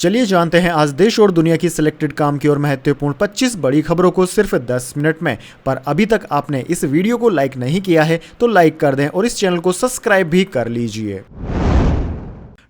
चलिए जानते हैं आज देश और दुनिया की सिलेक्टेड काम की और महत्वपूर्ण 25 बड़ी खबरों को सिर्फ 10 मिनट में। पर अभी तक आपने इस वीडियो को लाइक नहीं किया है तो लाइक कर दें और इस चैनल को सब्सक्राइब भी कर लीजिए।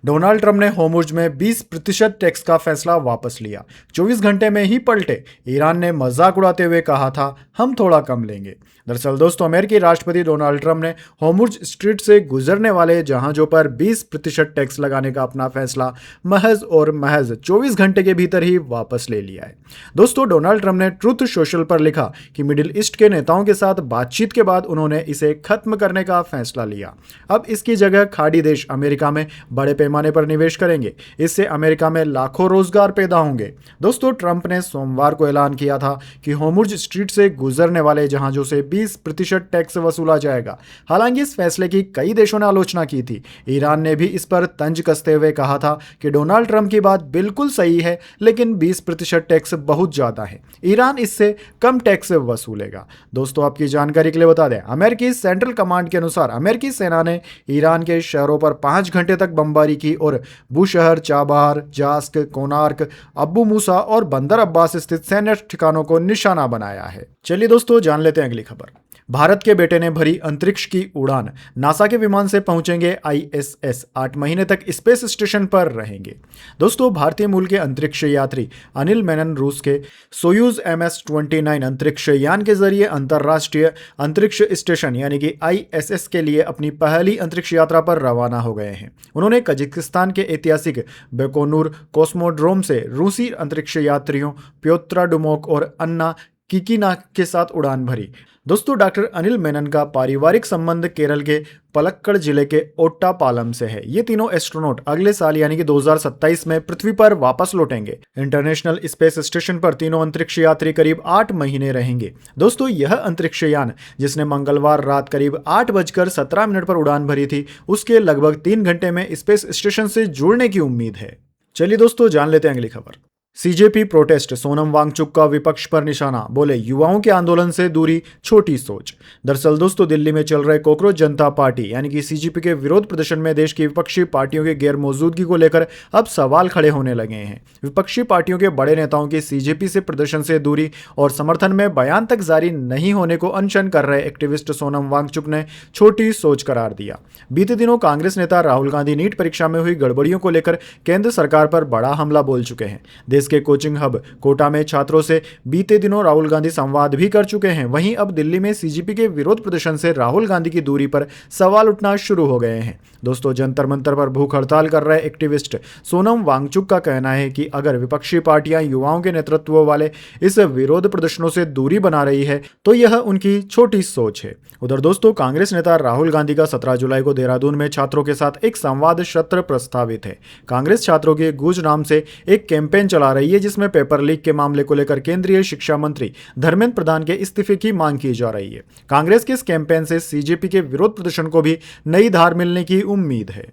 डोनाल्ड ट्रंप ने होर्मुज में 20% टैक्स का फैसला वापस लिया। 24 घंटे में ही पलटे। ईरान ने मजाक उड़ाते हुए कहा था हम थोड़ा कम लेंगे। दरअसल दोस्तों, अमेरिकी राष्ट्रपति डोनाल्ड ट्रंप ने होर्मुज स्ट्रीट से गुजरने वाले जहाजों पर 20% टैक्स लगाने का अपना फैसला महज और महज 24 घंटे के भीतर ही वापस ले लिया है। दोस्तों, डोनाल्ड ट्रंप ने ट्रुथ सोशल पर लिखा कि मिडिल ईस्ट के नेताओं के साथ बातचीत के बाद उन्होंने इसे खत्म करने का फैसला लिया। अब इसकी जगह खाड़ी देश अमेरिका में बड़े पैमाने पर निवेश करेंगे। इससे अमेरिका में लाखों रोजगार पैदा होंगे। दोस्तों, ट्रंप ने सोमवार को ऐलान किया था कि होर्मुज स्ट्रीट से गुजरने वाले जहाजों से 20% टैक्स वसूला जाएगा। हालांकि इस फैसले की कई देशों ने आलोचना की थी। ईरान ने भी इस पर तंज कसते हुए कहा था कि डोनाल्ड ट्रंप की बात बिल्कुल सही है, लेकिन 20% टैक्स बहुत ज्यादा है। ईरान इससे कम टैक्स वसूलेगा। दोस्तों, आपकी जानकारी के लिए बता दें, अमेरिकी सेंट्रल कमांड के अनुसार अमेरिकी सेना ने ईरान के शहरों पर 5 घंटे तक बमबारी की और बुशहर, चाबहार, जास्क, कोनार्क, अब्बू मूसा और बंदर अब्बास स्थित सैन्य ठिकानों को निशाना बनाया है। चलिए दोस्तों, जान लेते हैं अगली खबर। भारत के बेटे ने भरी अंतरिक्ष की उड़ान। नासा के विमान से पहुंचेंगे आईएसएस। 8 महीने तक स्पेस स्टेशन पर रहेंगे। दोस्तों, भारतीय मूल के अंतरिक्ष यात्री अनिल मेनन रूस के सोयूज MS-29 अंतरिक्ष यान के जरिए अंतरराष्ट्रीय अंतरिक्ष स्टेशन यानी कि आईएसएस के लिए अपनी पहली अंतरिक्ष यात्रा पर रवाना हो गए हैं। उन्होंने कजाकिस्तान के ऐतिहासिक बैकोनूर कॉस्मोड्रोम से रूसी अंतरिक्ष यात्रियों प्योत्रा डुमोक और अन्ना किकीना के साथ उड़ान भरी। दोस्तों, डॉक्टर अनिल मेनन का पारिवारिक संबंध केरल के पलक्कड़ जिले के ओट्टापालम से है। ये तीनों एस्ट्रोनॉट अगले साल यानी कि 2027 में पृथ्वी पर वापस लौटेंगे। इंटरनेशनल स्पेस स्टेशन पर तीनों अंतरिक्ष यात्री करीब 8 महीने रहेंगे। दोस्तों, यह अंतरिक्ष यान जिसने मंगलवार रात करीब 8:17 पर उड़ान भरी थी, उसके लगभग 3 घंटे में स्पेस स्टेशन से जुड़ने की उम्मीद है। चलिए दोस्तों, जान लेते हैं अगली खबर। सीजेपी प्रोटेस्ट, सोनम वांगचुक का विपक्ष पर निशाना, बोले युवाओं के आंदोलन से दूरी छोटी सोच। दरअसल दोस्तों, दिल्ली में चल रहे कॉकरोच जनता पार्टी यानी कि सीजेपी के विरोध प्रदर्शन में देश की विपक्षी पार्टियों की गैर मौजूदगी को लेकर अब सवाल खड़े होने लगे हैं। विपक्षी पार्टियों के बड़े नेताओं की सीजेपी से प्रदर्शन से दूरी और समर्थन में बयान तक जारी नहीं होने को अनशन कर रहे एक्टिविस्ट सोनम वांगचुक ने छोटी सोच करार दिया। बीते दिनों कांग्रेस नेता राहुल गांधी नीट परीक्षा में हुई गड़बड़ियों को लेकर केंद्र सरकार पर बड़ा हमला बोल चुके हैं। देश के कोचिंग हब कोटा में छात्रों से बीते दिनों राहुल गांधी संवाद भी कर चुके हैं। वहीं अब दिल्ली में सीजेपी के विरोध प्रदर्शन से राहुल गांधी की दूरी पर सवाल उठना शुरू हो गए हैं। दोस्तों, जंतर मंतर पर भूख हड़ताल कर रहे एक्टिविस्ट सोनम वांगचुक का कहना है कि अगर विपक्षी पार्टियां युवाओं के नेतृत्व वाले इस विरोध प्रदर्शनों से दूरी बना रही है तो यह उनकी छोटी सोच है। उधर दोस्तों, कांग्रेस नेता राहुल गांधी का 17 जुलाई को देहरादून में छात्रों के साथ एक संवाद सत्र प्रस्तावित है। कांग्रेस छात्रों के गूंज नाम से एक कैंपेन चला रही है जिसमें पेपर लीक के मामले को लेकर केंद्रीय शिक्षा मंत्री धर्मेंद्र प्रधान के इस्तीफे की मांग की जा रही है। कांग्रेस के इस कैंपेन से सीजेपी के विरोध प्रदर्शन को भी नई धार मिलने की उम्मीद है।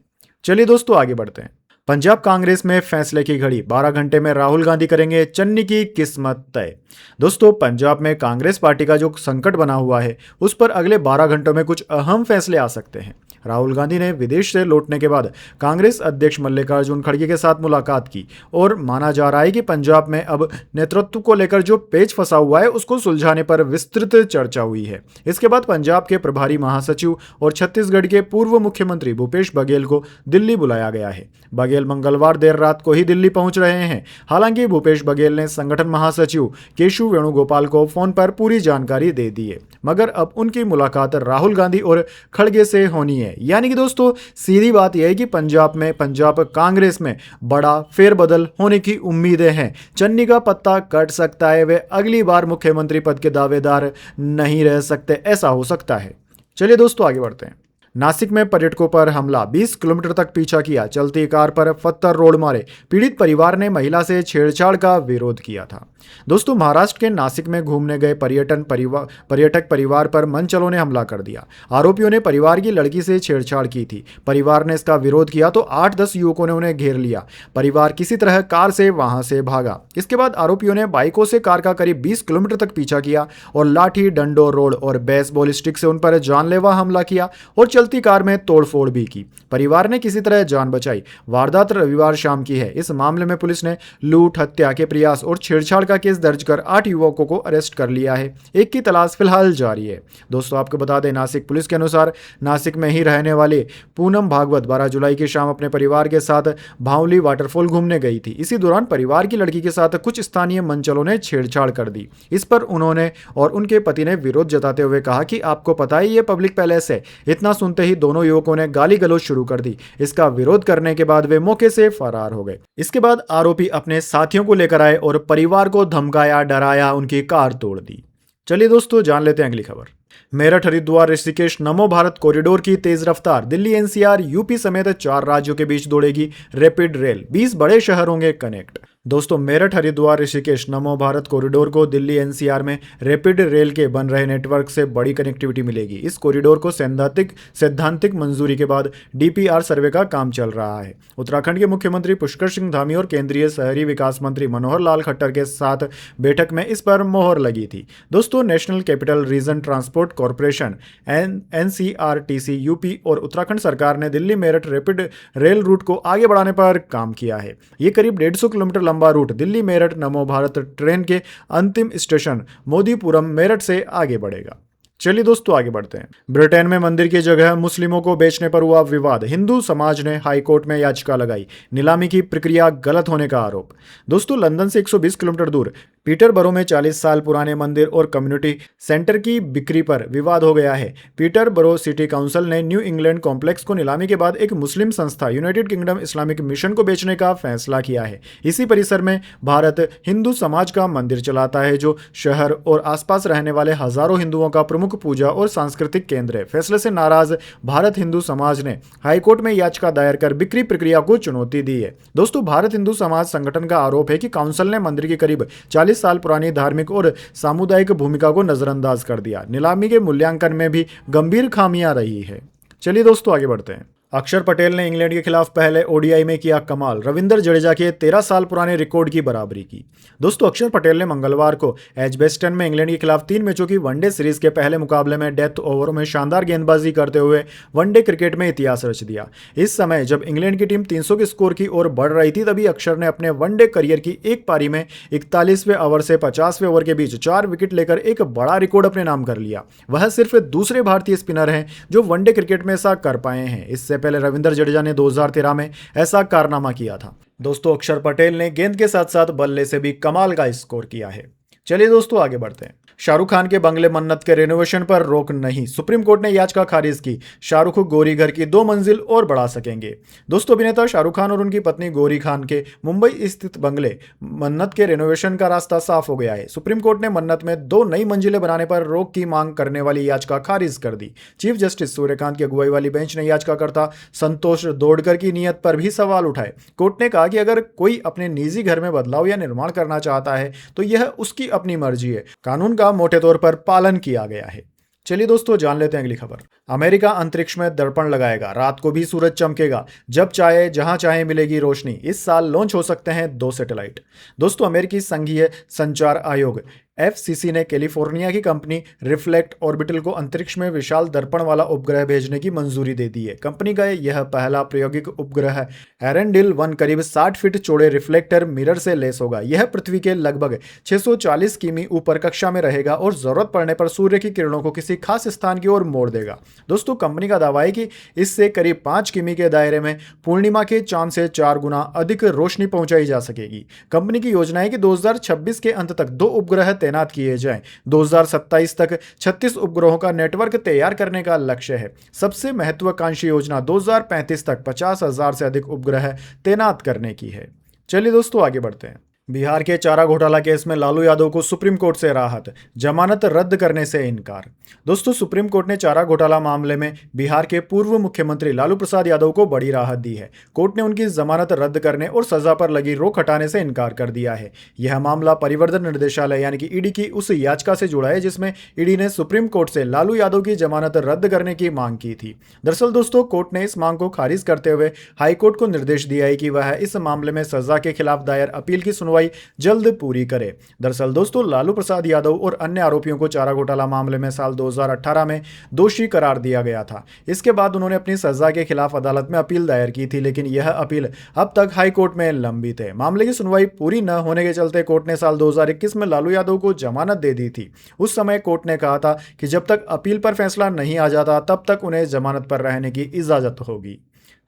चलिए दोस्तों, आगे बढ़ते हैं। पंजाब कांग्रेस में फैसले की घड़ी, 12 घंटे में राहुल गांधी करेंगे चन्नी की किस्मत तय। दोस्तों, पंजाब में कांग्रेस पार्टी का जो संकट बना हुआ है उस पर अगले 12 घंटों में कुछ अहम फैसले आ सकते हैं। राहुल गांधी ने विदेश से लौटने के बाद कांग्रेस अध्यक्ष मल्लिकार्जुन खड़गे के साथ मुलाकात की और माना जा रहा है कि पंजाब में अब नेतृत्व को लेकर जो पेच फंसा हुआ है उसको सुलझाने पर विस्तृत चर्चा हुई है। इसके बाद पंजाब के प्रभारी महासचिव और छत्तीसगढ़ के पूर्व मुख्यमंत्री भूपेश बघेल को दिल्ली बुलाया गया है। बघेल मंगलवार देर रात को ही दिल्ली पहुंच रहे हैं। हालांकि भूपेश बघेल ने संगठन महासचिव केशु वेणुगोपाल को फोन पर पूरी जानकारी दे दी है, मगर अब उनकी मुलाकात राहुल गांधी और खड़गे से होनी है। यानी कि दोस्तों, सीधी बात यह है कि पंजाब कांग्रेस में बड़ा फेरबदल होने की उम्मीदें हैं। चन्नी का पत्ता कट सकता है, वे अगली बार मुख्यमंत्री पद के दावेदार नहीं रह सकते, ऐसा हो सकता है। चलिए दोस्तों, आगे बढ़ते हैं। नासिक में पर्यटकों पर हमला, 20 किलोमीटर तक पीछा किया, चलती कार पर पत्थर रोड मारे, पीड़ित परिवार ने महिला से छेड़छाड़ का विरोध किया था। दोस्तों, महाराष्ट्र के नासिक में घूमने गए पर्यटक परिवार पर मनचलों ने हमला कर दिया। आरोपियों ने परिवार की लड़की से छेड़छाड़ की थी। परिवार ने इसका विरोध किया तो 8-10 युवकों ने उन्हें घेर लिया। परिवार किसी तरह कार से वहां से भागा। इसके बाद आरोपियों ने बाइकों से कार का करीब 20 किलोमीटर तक पीछा किया और लाठी, डंडों, रोड और बेसबॉल स्टिक से उन पर जानलेवा हमला किया और चलती कार में तोड़फोड़ भी की। परिवार ने किसी तरह जान बचाई। वारदात रविवार शाम की है। इस मामले में पुलिस ने लूट, हत्या के प्रयास और छेड़छाड़ का केस दर्ज कर 8 युवकों को अरेस्ट कर लिया है। एक की तलाश फिलहाल जारी है। दोस्तों, आपको बता दें, नासिक पुलिस के अनुसार नासिक में ही रहने वाले पूनम भागवत 12 जुलाई की शाम अपने परिवार के साथ भांवली वाटरफॉल घूमने गई थी। इसी दौरान परिवार की लड़की के साथ कुछ स्थानीय मनचलों ने छेड़छाड़ कर दी। इस पर उन्होंने और उनके पति ने विरोध जताते हुए कहा कि आपको पता ही ये पब्लिक पैलेस है। इतना सुनते ही दोनों युवकों ने गाली गलौज शुरू कर दी। इसका विरोध करने के बाद वे मौके से फरार हो गए। इसके बाद आरोपी अपने साथियों को लेकर आए और परिवार को धमकाया, डराया, उनकी कार तोड़ दी। चलिए दोस्तों, जान लेते हैं अगली खबर। मेरठ, हरिद्वार, ऋषिकेश नमो भारत कॉरिडोर की तेज रफ्तार। दिल्ली, एनसीआर, यूपी समेत 4 राज्यों के बीच दौड़ेगी रैपिड रेल। 20 बड़े शहर होंगे कनेक्ट। दोस्तों, मेरठ, हरिद्वार, ऋषिकेश नमो भारत कॉरिडोर को दिल्ली एनसीआर में रैपिड रेल के बन रहे नेटवर्क से बड़ी कनेक्टिविटी मिलेगी। इस कॉरिडोर को सैद्धांतिक मंजूरी के बाद डीपीआर सर्वे का काम चल रहा है। उत्तराखंड के मुख्यमंत्री पुष्कर सिंह धामी और केंद्रीय शहरी विकास मंत्री मनोहर लाल खट्टर के साथ बैठक में इस पर मोहर लगी थी। दोस्तों, national capital region transport corporation NCRTC, UP और उत्तराखंड सरकार ने Delhi Meerut rapid rail route को आगे बढ़ाने पर काम किया है। ये करीब 150 किलोमीटर लंबा रूट दिल्ली मेरठ नमो भारत ट्रेन के अंतिम स्टेशन मोदीपुरम मेरठ से आगे बढ़ेगा। चलिए दोस्तों, आगे बढ़ते हैं। ब्रिटेन में मंदिर की जगह मुस्लिमों को बेचने पर हुआ विवाद। हिंदू समाज ने हाईकोर्ट में याचिका लगाई। नीलामी की प्रक्रिया गलत होने का आरोप। दोस्तों, लंदन से 120 किलोमीटर दूर पीटरबरो में 40 साल पुराने मंदिर और कम्युनिटी सेंटर की बिक्री पर विवाद हो गया है। पीटरबरो सिटी काउंसिल ने न्यू इंग्लैंड कॉम्प्लेक्स को नीलामी के बाद एक मुस्लिम संस्था यूनाइटेड किंगडम इस्लामिक मिशन को बेचने का फैसला किया है। इसी परिसर में भारत हिंदू समाज का मंदिर चलाता है, जो शहर और आसपास रहने वाले हजारों हिंदुओं का प्रमुख पूजा और सांस्कृतिक केंद्र है। फैसले से नाराज भारत हिंदू समाज ने हाईकोर्ट में याचिका दायर कर बिक्री प्रक्रिया को चुनौती दी है। दोस्तों, भारत हिंदू समाज संगठन का आरोप है कि काउंसिल ने मंदिर की करीब 40 साल पुरानी धार्मिक और सामुदायिक भूमिका को नजरअंदाज कर दिया। नीलामी के मूल्यांकन में भी गंभीर खामियां रही है। चलिए दोस्तों, आगे बढ़ते हैं। अक्षर पटेल ने इंग्लैंड के खिलाफ पहले ओडीआई में किया कमाल। रविंद्र जडेजा के 13 साल पुराने रिकॉर्ड की बराबरी की। दोस्तों, अक्षर पटेल ने मंगलवार को एजबेस्टन में इंग्लैंड के खिलाफ 3 मैचों की वनडे सीरीज के पहले मुकाबले में डेथ ओवरों में शानदार गेंदबाजी करते हुए वनडे क्रिकेट में इतिहास रच दिया। इस समय जब इंग्लैंड की टीम 300 के स्कोर की ओर बढ़ रही थी, तभी अक्षर ने अपने वनडे करियर की एक पारी में 41वें ओवर से 50वें ओवर के बीच 4 विकेट लेकर एक बड़ा रिकॉर्ड अपने नाम कर लिया। वह सिर्फ दूसरे भारतीय स्पिनर हैं जो वनडे क्रिकेट में ऐसा कर पाए हैं। इससे पहले रविंद्र जडेजा ने 2013 में ऐसा कारनामा किया था। दोस्तों, अक्षर पटेल ने गेंद के साथ साथ बल्ले से भी कमाल का स्कोर किया है। चलिए दोस्तों, आगे बढ़ते हैं। शाहरुख खान के बंगले मन्नत के रेनोवेशन पर रोक नहीं। सुप्रीम कोर्ट ने याचिका खारिज की। शाहरुख गौरी घर की 2 मंजिल और बढ़ा सकेंगे। दोस्तों, अभिनेता शाहरुख खान और उनकी पत्नी गौरी खान के मुंबई स्थित बंगले मन्नत के रेनोवेशन का रास्ता साफ हो गया है। सुप्रीम कोर्ट ने मन्नत में 2 नई मंजिलें बनाने पर रोक की मांग करने वाली याचिका खारिज कर दी। चीफ जस्टिस सूर्यकांत की अगुवाई वाली बेंच ने याचिकाकर्ता संतोष दोडकर की नीयत पर भी सवाल उठाए। कोर्ट ने कहा कि अगर कोई अपने निजी घर में बदलाव या निर्माण करना चाहता है तो यह उसकी अपनी मर्जी है। कानून का मोटे तौर पर पालन किया गया है। चलिए दोस्तों, जान लेते हैं अगली खबर। अमेरिका अंतरिक्ष में दर्पण लगाएगा। रात को भी सूरज चमकेगा। जब चाहे जहां चाहे मिलेगी रोशनी। इस साल लॉन्च हो सकते हैं 2 सैटेलाइट। दोस्तों, अमेरिकी संघीय संचार आयोग FCC ने कैलिफोर्निया की कंपनी रिफ्लेक्ट ऑर्बिटल को अंतरिक्ष में विशाल दर्पण वाला उपग्रह भेजने की मंजूरी दे दी है। कंपनी का यह पहला प्रायोगिक उपग्रह एरेंडिल 1 करीब 60 फीट चौड़े रिफ्लेक्टर मिरर से लैस होगा। यह पृथ्वी के लगभग 640 किमी ऊपर कक्षा में रहेगा और जरूरत पड़ने पर सूर्य की किरणों को किसी खास स्थान की ओर मोड़ देगा। दोस्तों, कंपनी का दावा है कि इससे करीब 5 किमी के दायरे में पूर्णिमा के चांद से 4 गुना अधिक रोशनी पहुंचाई जा सकेगी। कंपनी की योजना है कि 2026 के अंत तक 2 उपग्रह तैनात किए जाएं। 2027 तक 36 उपग्रहों का नेटवर्क तैयार करने का लक्ष्य है। सबसे महत्वाकांक्षी योजना 2035 तक 50,000 से अधिक उपग्रह तैनात करने की है। चलिए दोस्तों, आगे बढ़ते हैं। बिहार के चारा घोटाला केस में लालू यादव को सुप्रीम कोर्ट से राहत, जमानत रद्द करने से इनकार। दोस्तों, सुप्रीम कोर्ट ने चारा घोटाला मामले में बिहार के पूर्व मुख्यमंत्री लालू प्रसाद यादव को बड़ी राहत दी है। कोर्ट ने उनकी जमानत रद्द करने और सजा पर लगी रोक हटाने से इनकार कर दिया है। यह मामला परिवर्तन निर्देशालय यानी कि ईडी की उस याचिका से जुड़ा है जिसमें ईडी ने सुप्रीम कोर्ट से लालू यादव की जमानत रद्द करने की मांग की थी। दरअसल दोस्तों, कोर्ट ने इस मांग को खारिज करते हुए हाईकोर्ट को निर्देश दिया है कि वह इस मामले में सजा के खिलाफ दायर अपील की सुनवाई जल्द पूरी करे। दरअसल दोस्तों, लालू प्रसाद यादव और अन्य आरोपियों को चारा घोटाला मामले में साल 2018 में दोषी करार दिया गया था। इसके बाद उन्होंने अपनी सजा के खिलाफ अदालत में अपील दायर की थी, लेकिन यह अपील अब तक हाई कोर्ट में लंबित है। मामले की सुनवाई पूरी न होने के चलते कोर्ट ने साल 2021 में लालू यादव को जमानत दे दी थी। उस समय कोर्ट ने कहा था कि जब तक अपील पर फैसला नहीं आ जाता तब तक उन्हें जमानत पर रहने की इजाजत होगी।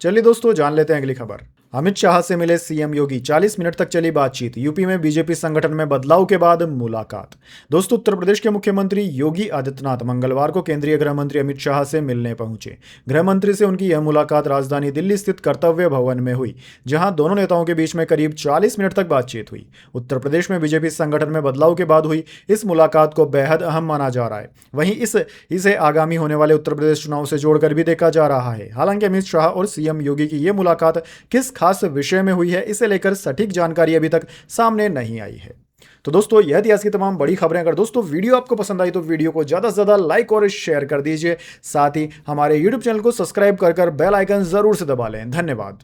चलिए दोस्तों, जान लेते हैं अगली खबर। अमित शाह से मिले सीएम योगी, 40 मिनट तक चली बातचीत। यूपी में बीजेपी संगठन में बदलाव के बाद मुलाकात। दोस्तों, उत्तर प्रदेश के मुख्यमंत्री योगी आदित्यनाथ मंगलवार को केंद्रीय गृह मंत्री अमित शाह से मिलने पहुंचे। गृह मंत्री से उनकी यह मुलाकात राजधानी दिल्ली स्थित कर्तव्य भवन में हुई, जहां दोनों नेताओं के बीच में करीब 40 मिनट तक बातचीत हुई। उत्तर प्रदेश में बीजेपी संगठन में बदलाव के बाद हुई इस मुलाकात को बेहद अहम माना जा रहा है। वहीं इसे आगामी होने वाले उत्तर प्रदेश चुनाव से जोड़कर भी देखा जा रहा है। हालांकि अमित शाह और सीएम योगी की यह मुलाकात किस खास विषय में हुई है, इसे लेकर सटीक जानकारी अभी तक सामने नहीं आई है। तो दोस्तों, यह थी आज की तमाम बड़ी खबरें। अगर दोस्तों वीडियो आपको पसंद आई तो वीडियो को ज़्यादा से ज़्यादा लाइक और शेयर कर दीजिए। साथ ही हमारे यूट्यूब चैनल को सब्सक्राइब कर बेल आइकन जरूर से दबा लें। धन्यवाद।